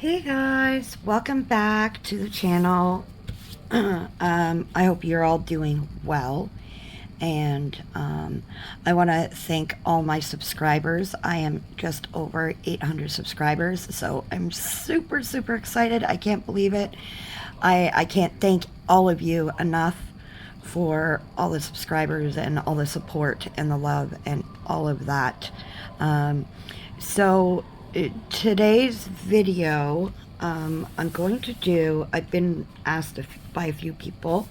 Hey guys, welcome back to the channel. I hope you're all doing well, and I want to thank all my subscribers. I am just over 800 subscribers, so I'm super excited. I can't believe it. I can't thank all of you enough for all the subscribers and all the support and the love and all of that. So today's video, I'm going to do, I've been asked by a few people.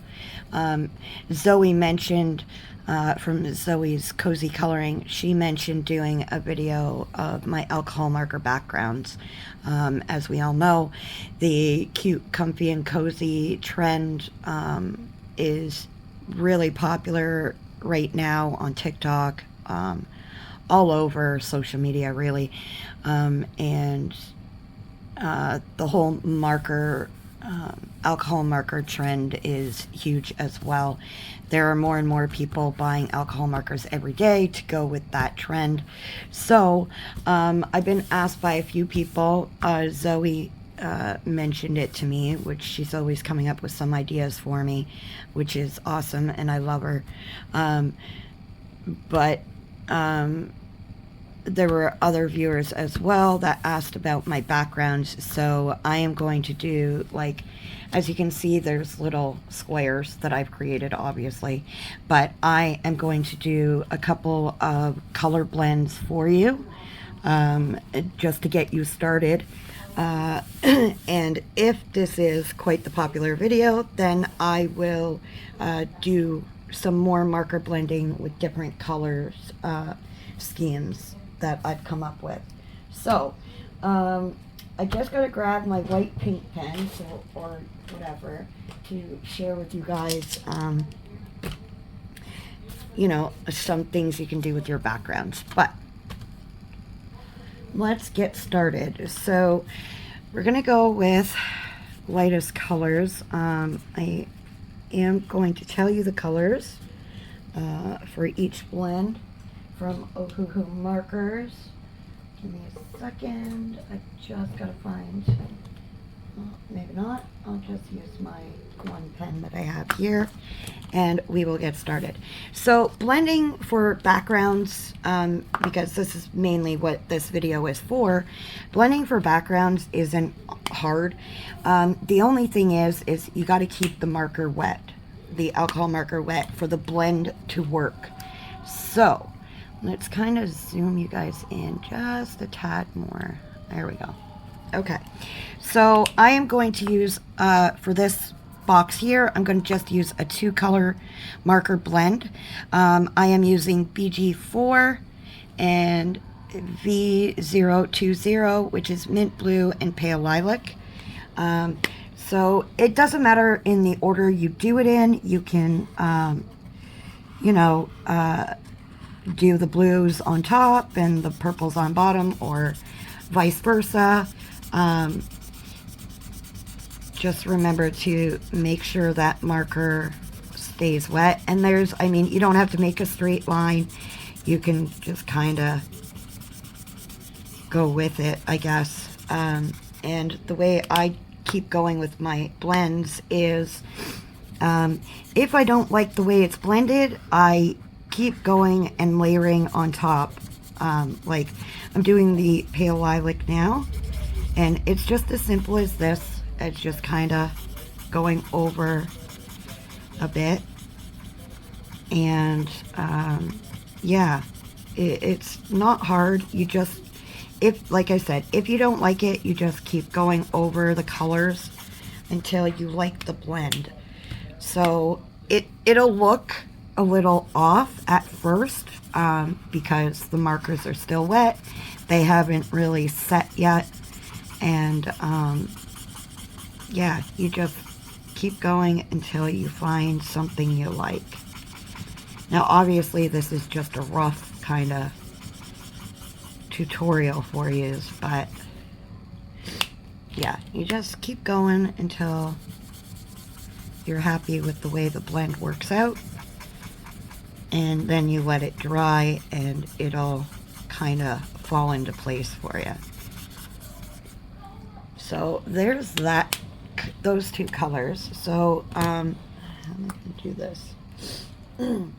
Zoe mentioned, from Zoe's Cozy Coloring, she mentioned doing a video of my alcohol marker backgrounds. As we all know, the cute, comfy, and cozy trend is really popular right now on TikTok, all over social media, really. And the whole marker, alcohol marker trend is huge as well. There are more and more people buying alcohol markers every day to go with that trend. So I've been asked by a few people. Zoe mentioned it to me, which she's always coming up with some ideas for me, which is awesome, and I love her. But there were other viewers as well that asked about my backgrounds, so I am going to do, like, as you can see, there's little squares that I've created, obviously, but I am going to do a couple of color blends for you, just to get you started. And if this is quite the popular video, then I will do some more marker blending with different colors, schemes that I've come up with. So I just gotta grab my white pink pen, or whatever, to share with you guys you know, some things you can do with your backgrounds. But let's get started. So we're gonna go with lightest colors. I am going to tell you the colors for each blend from Ohuhu Markers. Give me a second. I just gotta find, maybe not. I'll just use my one pen that I have here, and we will get started. So blending for backgrounds, because this is mainly what this video is for, blending for backgrounds isn't hard. The only thing is you got to keep the marker wet, the alcohol marker wet, for the blend to work. So let's kind of zoom you guys in just a tad more. There we go. Okay, so I am going to use, for this box here, I'm going to just use a 2-color marker blend. I am using BG4 and V020, which is mint blue and pale lilac. So it doesn't matter in the order you do it in. You can, you know, do the blues on top and the purples on bottom, or vice versa. Just remember to make sure that marker stays wet. And there's, I mean, you don't have to make a straight line. You can just kind of go with it, I guess. And the way I keep going with my blends is, if I don't like the way it's blended, I keep going and layering on top. Like I'm doing the pale lilac now, and it's just as simple as this. It's just kind of going over a bit, and yeah, it's not hard. You just, if, like I said, if you don't like it, you just keep going over the colors until you like the blend. So it'll look a little off at first, because the markers are still wet. They haven't really set yet, and yeah, you just keep going until you find something you like. Now obviously this is just a rough kind of tutorial for you, but yeah, you just keep going until you're happy with the way the blend works out, and then you let it dry and it'll kind of fall into place for you. So there's that, those two colors. So how am I going to do this? I'm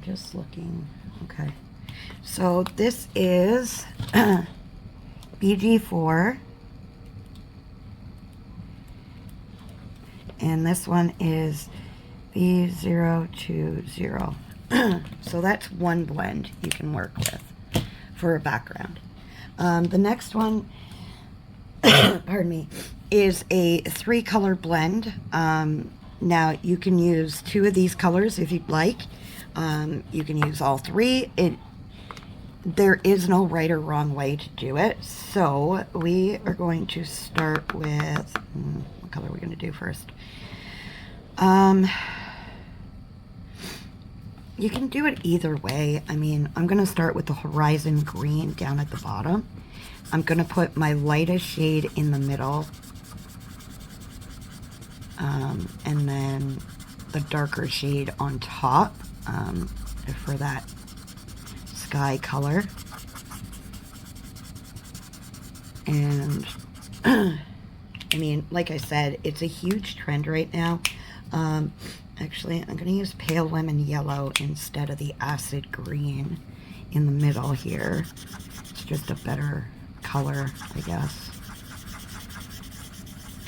just looking. Okay. So this is BG4. And this one is B020. So that's one blend you can work with for a background. The next one, pardon me, is a 3-color blend. Now you can use 2 of these colors if you'd like. You can use all 3. There is no right or wrong way to do it. So we are going to start with, what color are we going to do first? You can do it either way. I mean, I'm going to start with the Horizon Green down at the bottom. I'm going to put my lightest shade in the middle. And then the darker shade on top for that sky color. And I mean, like I said, it's a huge trend right now. Actually, I'm going to use pale lemon yellow instead of the acid green in the middle here. It's just a better color, I guess.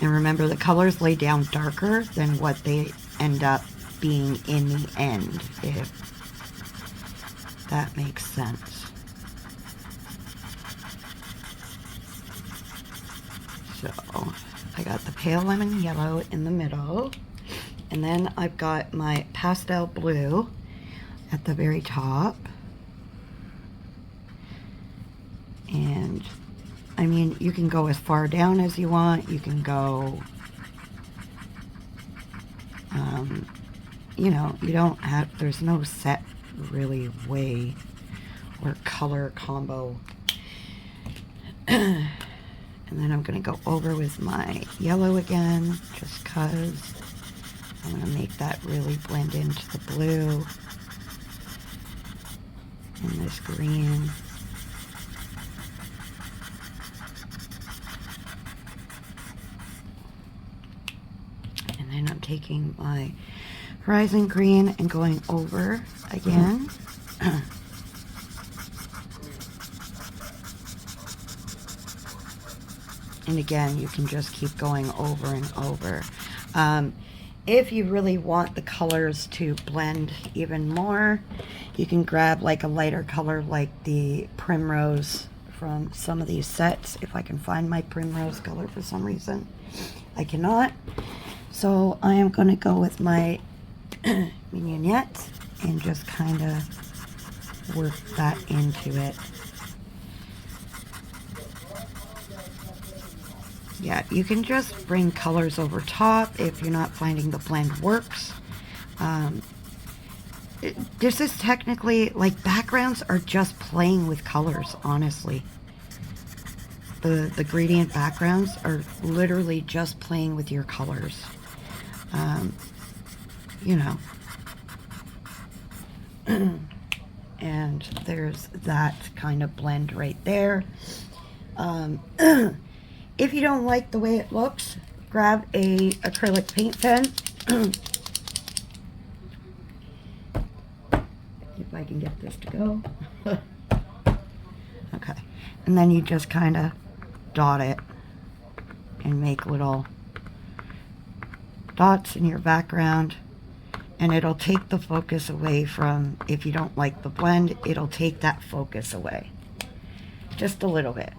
And remember, the colors lay down darker than what they end up being in the end, if that makes sense. So, I got the pale lemon yellow in the middle. And then I've got my pastel blue at the very top. And I mean, you can go as far down as you want. You can go, you know, you don't have, there's no set really way or color combo. And then I'm going to go over with my yellow again, just because I'm going to make that really blend into the blue and this green. And then I'm taking my Horizon Green and going over again. And again, you can just keep going over and over. If you really want the colors to blend even more, you can grab like a lighter color like the Primrose from some of these sets. If I can find my Primrose color for some reason, I cannot. So I am going to go with my Mignonette and just kind of work that into it. Yeah, you can just bring colors over top if you're not finding the blend works. This is technically, like, backgrounds are just playing with colors, honestly. The gradient backgrounds are literally just playing with your colors. You know. And there's that kind of blend right there. If you don't like the way it looks, grab a acrylic paint pen. If I can get this to go. Okay. And then you just kind of dot it and make little dots in your background. And it'll take the focus away from, if you don't like the blend, it'll take that focus away. Just a little bit.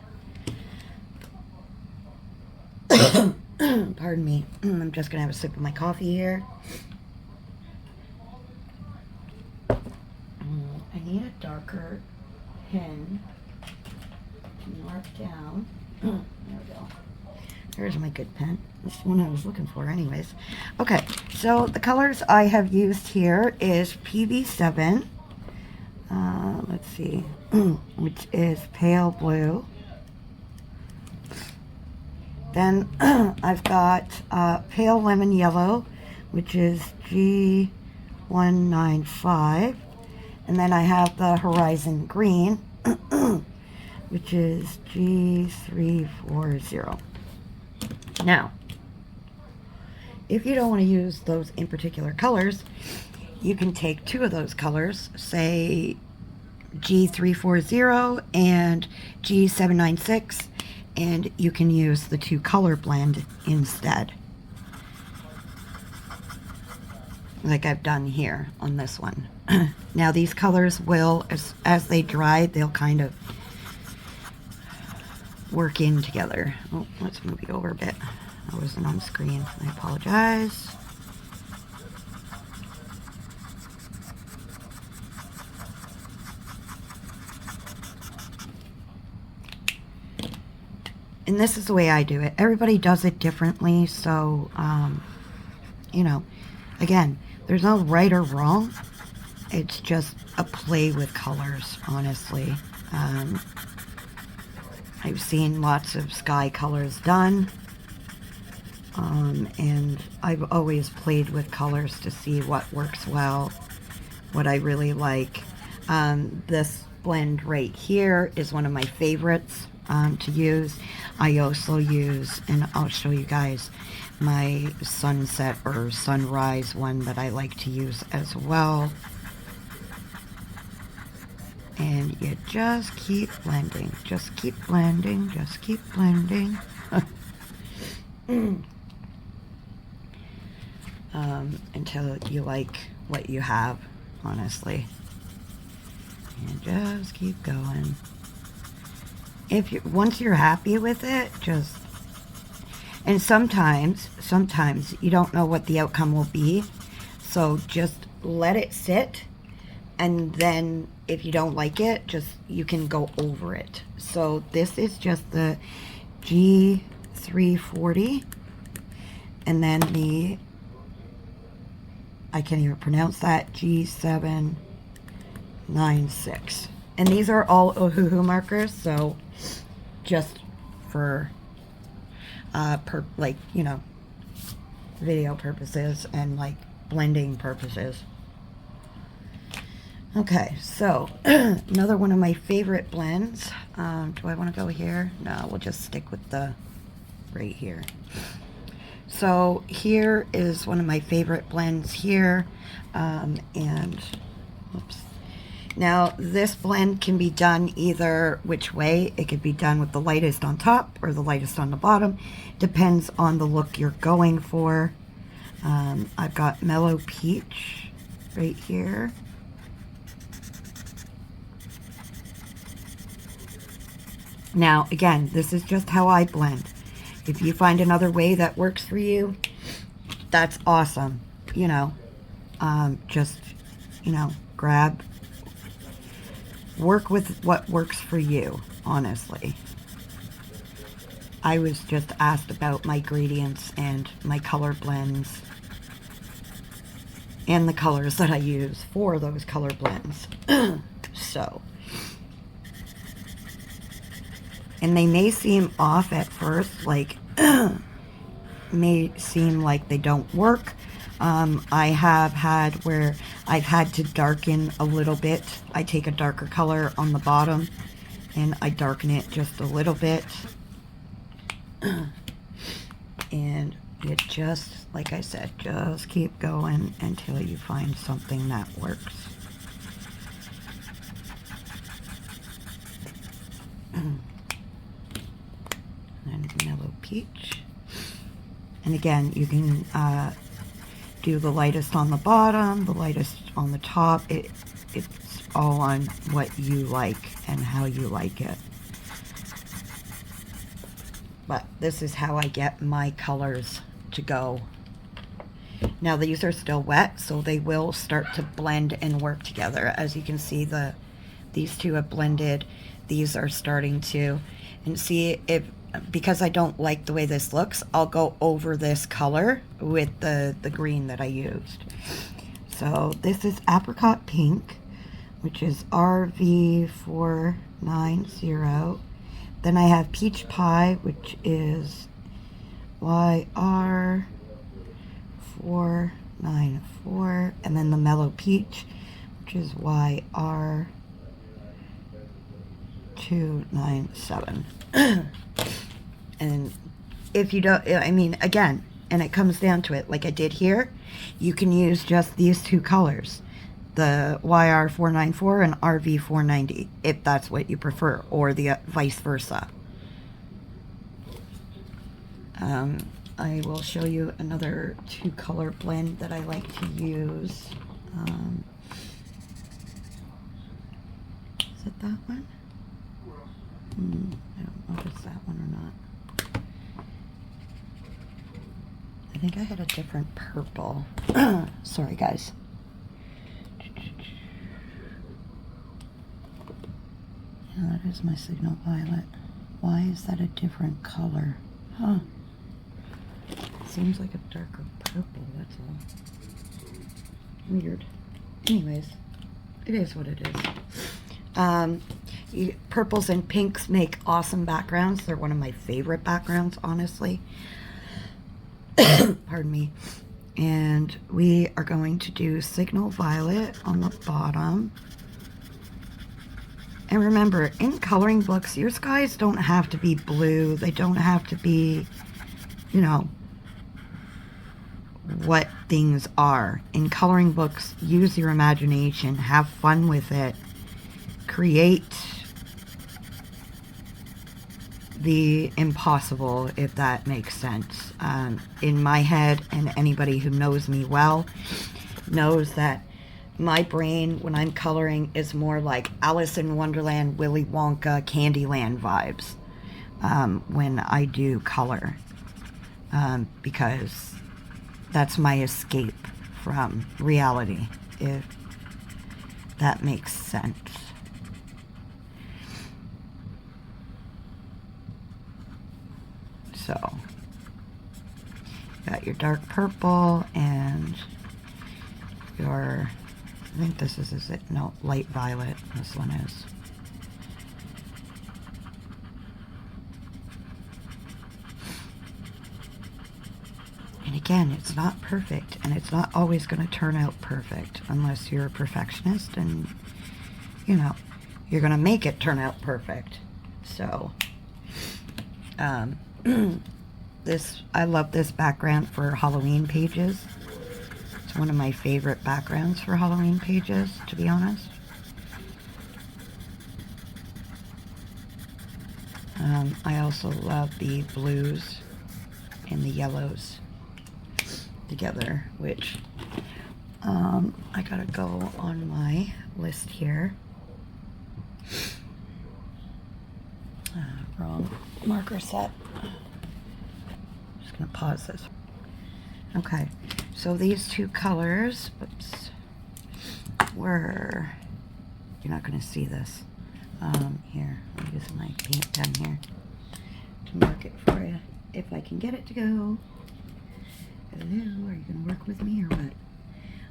Pardon me. I'm just going to have a sip of my coffee here. I need a darker pen to mark down. There we go. There's my good pen. This is the one I was looking for anyways. Okay, so the colors I have used here is PB7. Let's see. Which is pale blue. Then I've got pale lemon yellow, which is G195. And then I have the Horizon Green, which is G340. Now, if you don't want to use those in particular colors, you can take two of those colors, say G340 and G796, and you can use the two color blend instead, like I've done here on this one. Now these colors will, as they dry, they'll kind of work in together. Oh, let's move you over a bit. I wasn't on screen. I apologize. And this is the way I do it. Everybody does it differently, so, you know, again, there's no right or wrong. It's just a play with colors, honestly. I've seen lots of sky colors done, and I've always played with colors to see what works well, what I really like. This blend right here is one of my favorites to use. I also use, and I'll show you guys, my sunset or sunrise one that I like to use as well. And you just keep blending, just keep blending, just keep blending. Until you like what you have, honestly. And just keep going. Once you're happy with it, just, and sometimes you don't know what the outcome will be, so just let it sit, and then if you don't like it, you can go over it. So this is just the G340, and then I can't even pronounce that, G796. And these are all Ohuhu markers, so just for like, you know, video purposes and like blending purposes. Okay, so another one of my favorite blends. Do I want to go here? No, we'll just stick with the right here. So here is one of my favorite blends here, and whoops. Now this blend can be done either which way. It could be done with the lightest on top or the lightest on the bottom. Depends on the look you're going for. I've got Mellow Peach right here. Now again, this is just how I blend. If you find another way that works for you, that's awesome. You know, just, you know, work with what works for you, honestly. I was just asked about my gradients and my color blends and the colors that I use for those color blends. So, and they may seem off at first, like may seem like they don't work. I have had where I've had to darken a little bit. I take a darker color on the bottom and I darken it just a little bit. And you just, like I said, just keep going until you find something that works. And Mellow Peach. And again, you can do the lightest on the bottom, the lightest on the top. It's all on what you like and how you like it. But this is how I get my colors to go. Now these are still wet, so they will start to blend and work together. As you can see, these two have blended. These are starting to, and see, because I don't like the way this looks, I'll go over this color with the green that I used. So this is Apricot Pink, which is RV490. Then I have Peach Pie, which is YR494. And then the Mellow Peach, which is YR2 297. And if you don't, I mean, again, and it comes down to it, like I did here, you can use just these two colors, the YR494 and RV490, if that's what you prefer, or the vice versa. I will show you another two color blend that I like to use. Is it that one? I don't know if it's that one or not. I think I had a different purple. Sorry, guys. Yeah, that is my Signal Violet. Why is that a different color? Huh. Seems like a darker purple, that's all. Weird. Anyways, it is what it is. Purples and pinks make awesome backgrounds. They're one of my favorite backgrounds, honestly. Pardon me. And we are going to do Signal Violet on the bottom. And remember, in coloring books, your skies don't have to be blue. They don't have to be, you know, what things are. In coloring books, use your imagination, have fun with it, create the impossible, if that makes sense. In my head, and anybody who knows me well knows that my brain, when I'm coloring, is more like Alice in Wonderland, Willy Wonka, Candyland vibes when I do color, because that's my escape from reality, if that makes sense. So, got your dark purple and your, I think this is it? No, light violet, this one is. And again, it's not perfect, and it's not always going to turn out perfect unless you're a perfectionist and, you know, you're going to make it turn out perfect. So, I love this background for Halloween pages. It's one of my favorite backgrounds for Halloween pages, to be honest. I also love the blues and the yellows together, which I gotta go on my list here. Wrong marker set. Just gonna pause this. Okay, so these two colors, whoops, were, you're not gonna see this. Here, I'll use my paint pen here to mark it for you, if I can get it to go. Hello, are you gonna work with me or what?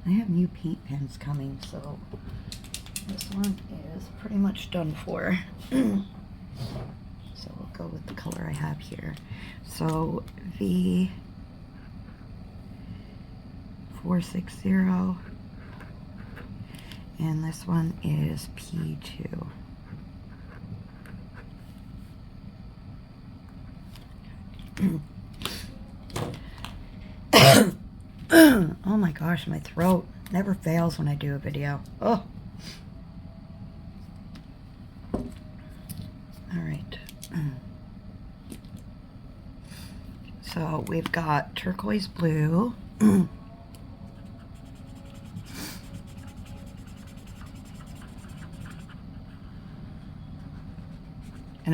I have new paint pens coming, so this one is pretty much done for. So we'll go with the color I have here. So V460, and this one is P2. Oh my gosh, my throat never fails when I do a video. Oh. All right. So we've got turquoise blue. And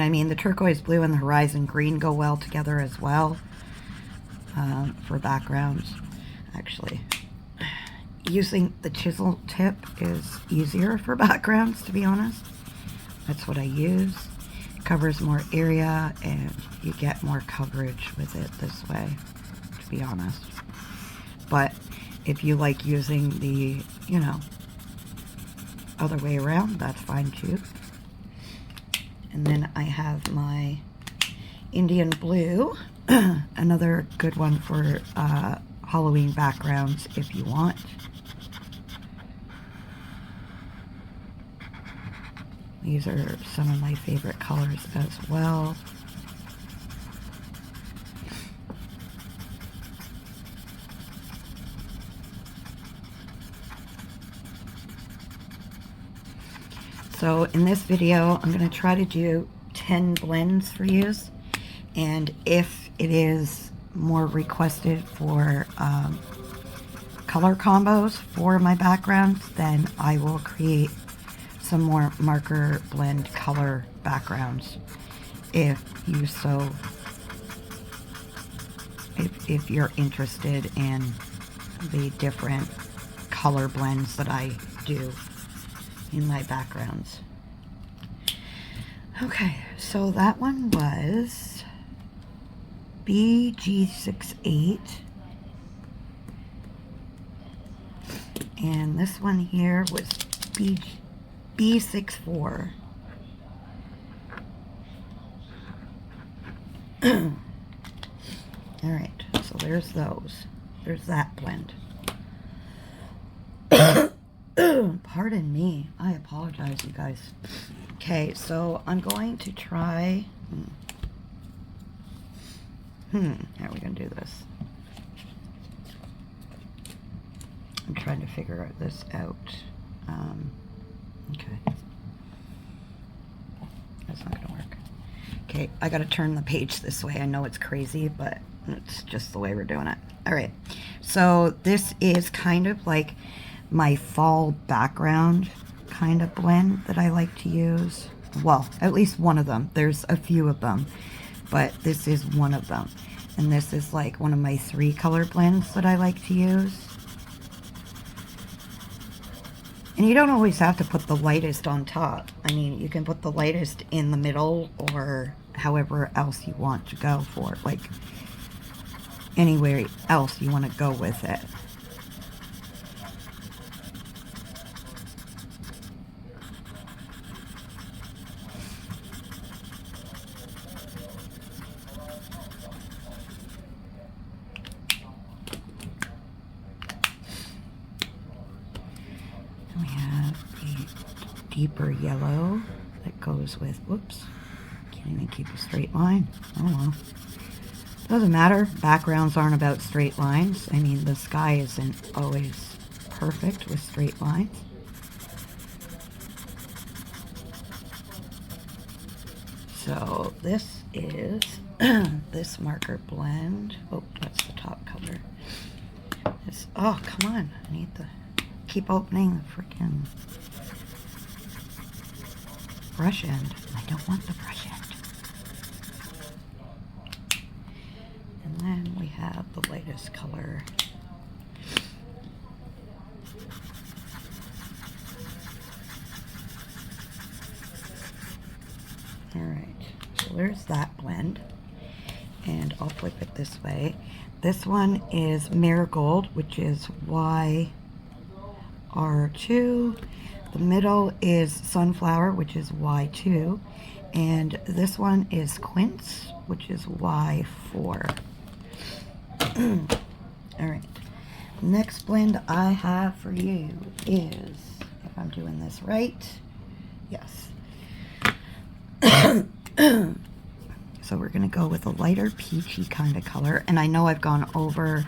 I mean, the turquoise blue and the horizon green go well together as well for backgrounds. Actually, using the chisel tip is easier for backgrounds, to be honest. That's what I use. It covers more area and you get more coverage with it this way, to be honest. But if you like using the, you know, other way around, that's fine too. And then I have my Indian blue, another good one for Halloween backgrounds if you want. These are some of my favorite colors as well. So in this video, I'm going to try to do 10 blends for you. And if it is more requested for color combos for my backgrounds, then I will create some more marker blend color backgrounds if you're interested in the different color blends that I do in my backgrounds. Okay, so that one was BG68, and this one here was B64. All right, so there's those. There's that blend. Pardon me. I apologize, you guys. Okay, so I'm going to try... how are we going to do this? I'm trying to figure this out. Okay. That's not going to work. Okay, I got to turn the page this way. I know it's crazy, but it's just the way we're doing it. All right. So this is kind of like my fall background kind of blend that I like to use. Well, at least one of them. There's a few of them, but this is one of them. And this is like one of my 3 color blends that I like to use. And you don't always have to put the lightest on top. I mean, you can put the lightest in the middle or however else you want to go for it. Like anywhere else you want to go with it. We have a deeper yellow that goes with, whoops, can't even keep a straight line. Oh well. Doesn't matter. Backgrounds aren't about straight lines. I mean, the sky isn't always perfect with straight lines. So this is this marker blend. Oh, that's the top color. This, oh, come on. I need the... keep opening the freaking brush end. I don't want the brush end. And then we have the lightest color. All right, so there's that blend. And I'll flip it this way. This one is Marigold, which is Y R2. The middle is Sunflower, which is Y2. And this one is Quince, which is Y4. All right. Next blend I have for you is, if I'm doing this right, yes. So we're going to go with a lighter peachy kind of color. And I know I've gone over,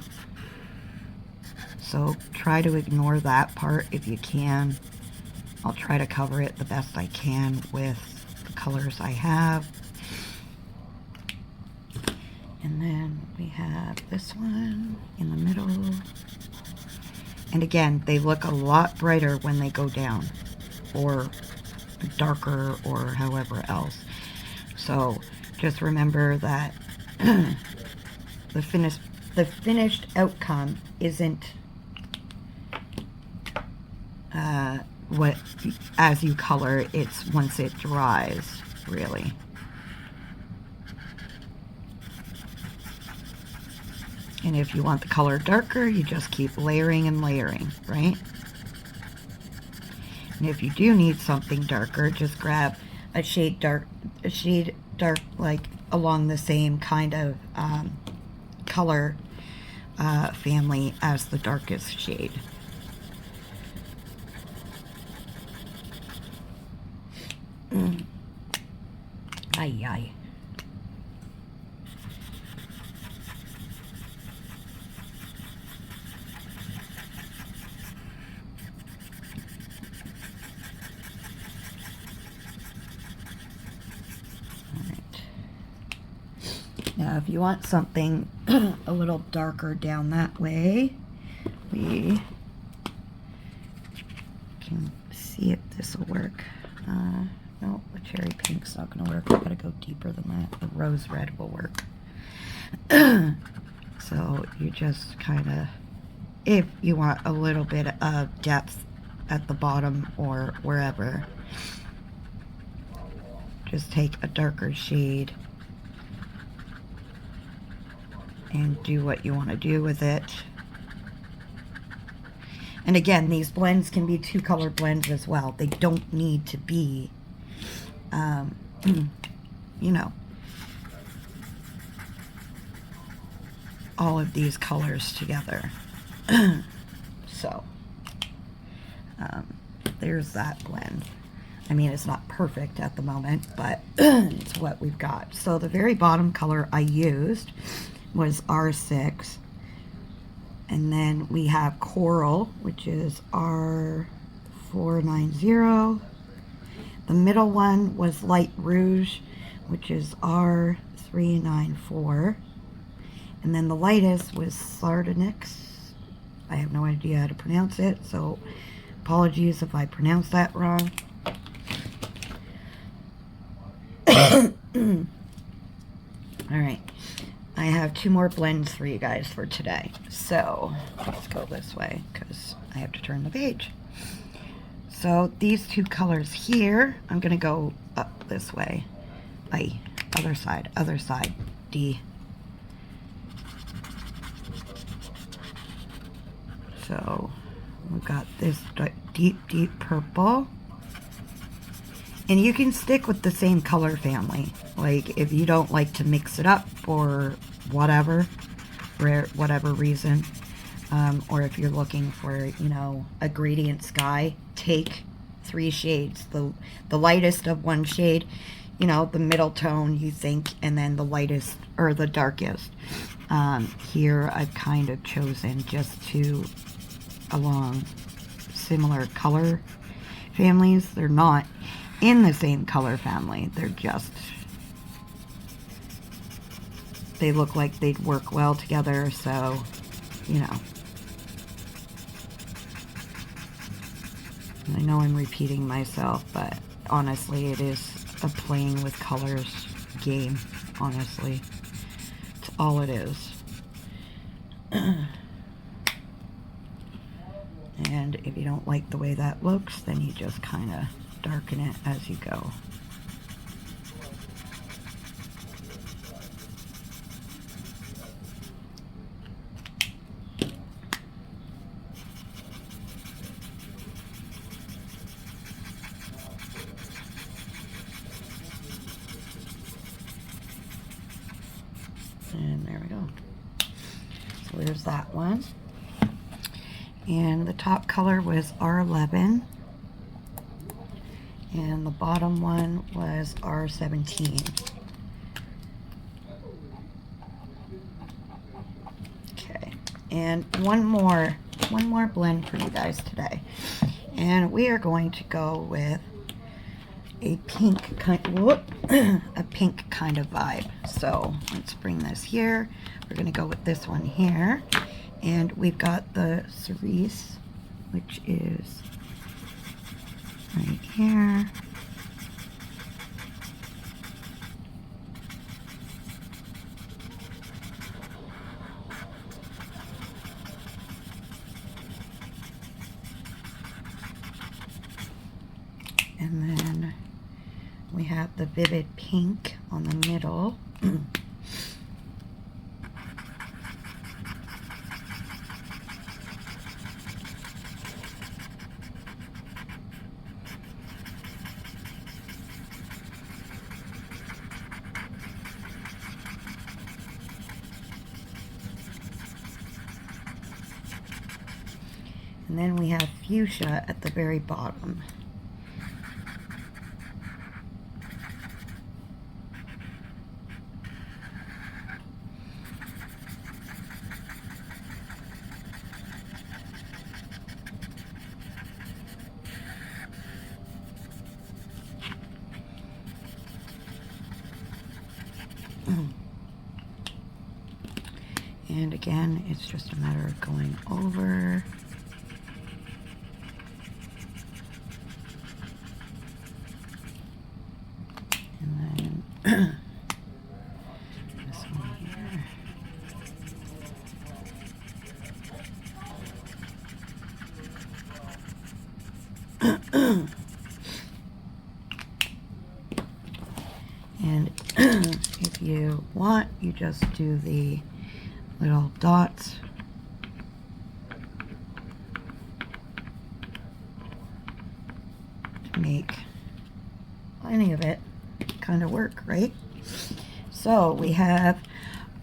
so try to ignore that part if you can. I'll try to cover it the best I can with the colors I have. And then we have this one in the middle. And again, they look a lot brighter when they go down, or darker, or however else. So just remember that the finished outcome isn't what as you color, it's once it dries, really. And if you want the color darker, you just keep layering and layering, right? And if you do need something darker, just grab a shade dark, like along the same kind of color family as the darkest shade. Ay, ay. Now, if you want something a little darker down that way, we can see if this will work. No, the cherry pink's not going to work. I got to go deeper than that. The rose red will work. So you just kind of, if you want a little bit of depth at the bottom or wherever, just take a darker shade and do what you want to do with it. And again, these blends can be 2-color blends as well. They don't need to be, you know, all of these colors together. So, there's that blend. I mean, it's not perfect at the moment, but it's what we've got. So the very bottom color I used was R6. And then we have Coral, which is R490. The middle one was Light Rouge, which is R394. And then the lightest was Sardonyx. I have no idea how to pronounce it, so apologies if I pronounce that wrong. Alright, I have 2 more blends for you guys for today. So, let's go this way, because I have to turn the page. So, these 2 colors here, I'm going to go up this way. I, other side, D. So, we've got this deep purple. And you can stick with the same color family. Like, if you don't like to mix it up or whatever, for whatever reason, or if you're looking for, you know, a gradient sky, take 3 shades. The lightest of one shade, you know, the middle tone you think, and then the lightest or the darkest. Here I've kind of chosen just 2 along similar color families. They're not in the same color family. They're just, they look like they'd work well together, so, you know. I know I'm repeating myself, but honestly, it is a playing with colors game, honestly. It's all it is. And if you don't like the way that looks, then you just kind of darken it as you go. And there we go. So there's that one. And the top color was R11. And the bottom one was R17. Okay, and one more blend for you guys today. And we are going to go with a pink kind of vibe. So let's bring this here. We're going to go with this one here. And we've got the cerise, which is right here. And then we have the vivid pink on the middle. And then we have fuchsia at the very bottom. And again, it's just a matter of going over. And then this one here. And if you want, you just do the little dots. To make any of it kind of work, right? So we have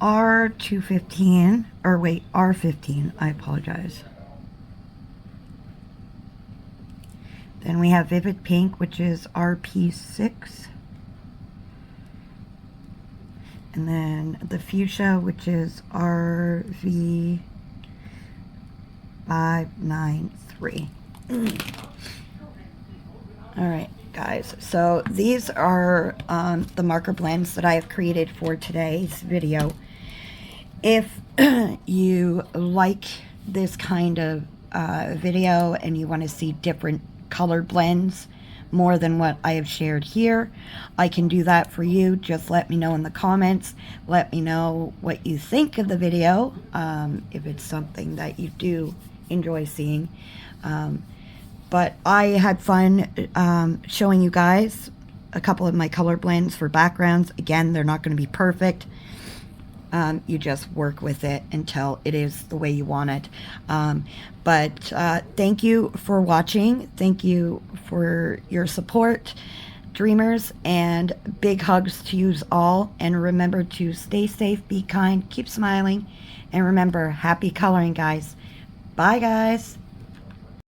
R215, or wait, R15, I apologize. Then we have Vivid Pink, which is RP6. And then the Fuchsia, which is RV593. All right, guys. So these are the marker blends that I have created for today's video. If you like this kind of video and you want to see different color blends more than what I have shared here, I can do that for you. Just let me know in the comments. Let me know what you think of the video, if it's something that you do enjoy seeing. But I had fun showing you guys a couple of my color blends for backgrounds. Again, they're not going to be perfect. You just work with it until it is the way you want it. But thank you for watching. Thank you for your support, dreamers, and big hugs to you all. And remember to stay safe, be kind, keep smiling, and remember, happy coloring, guys. Bye, guys.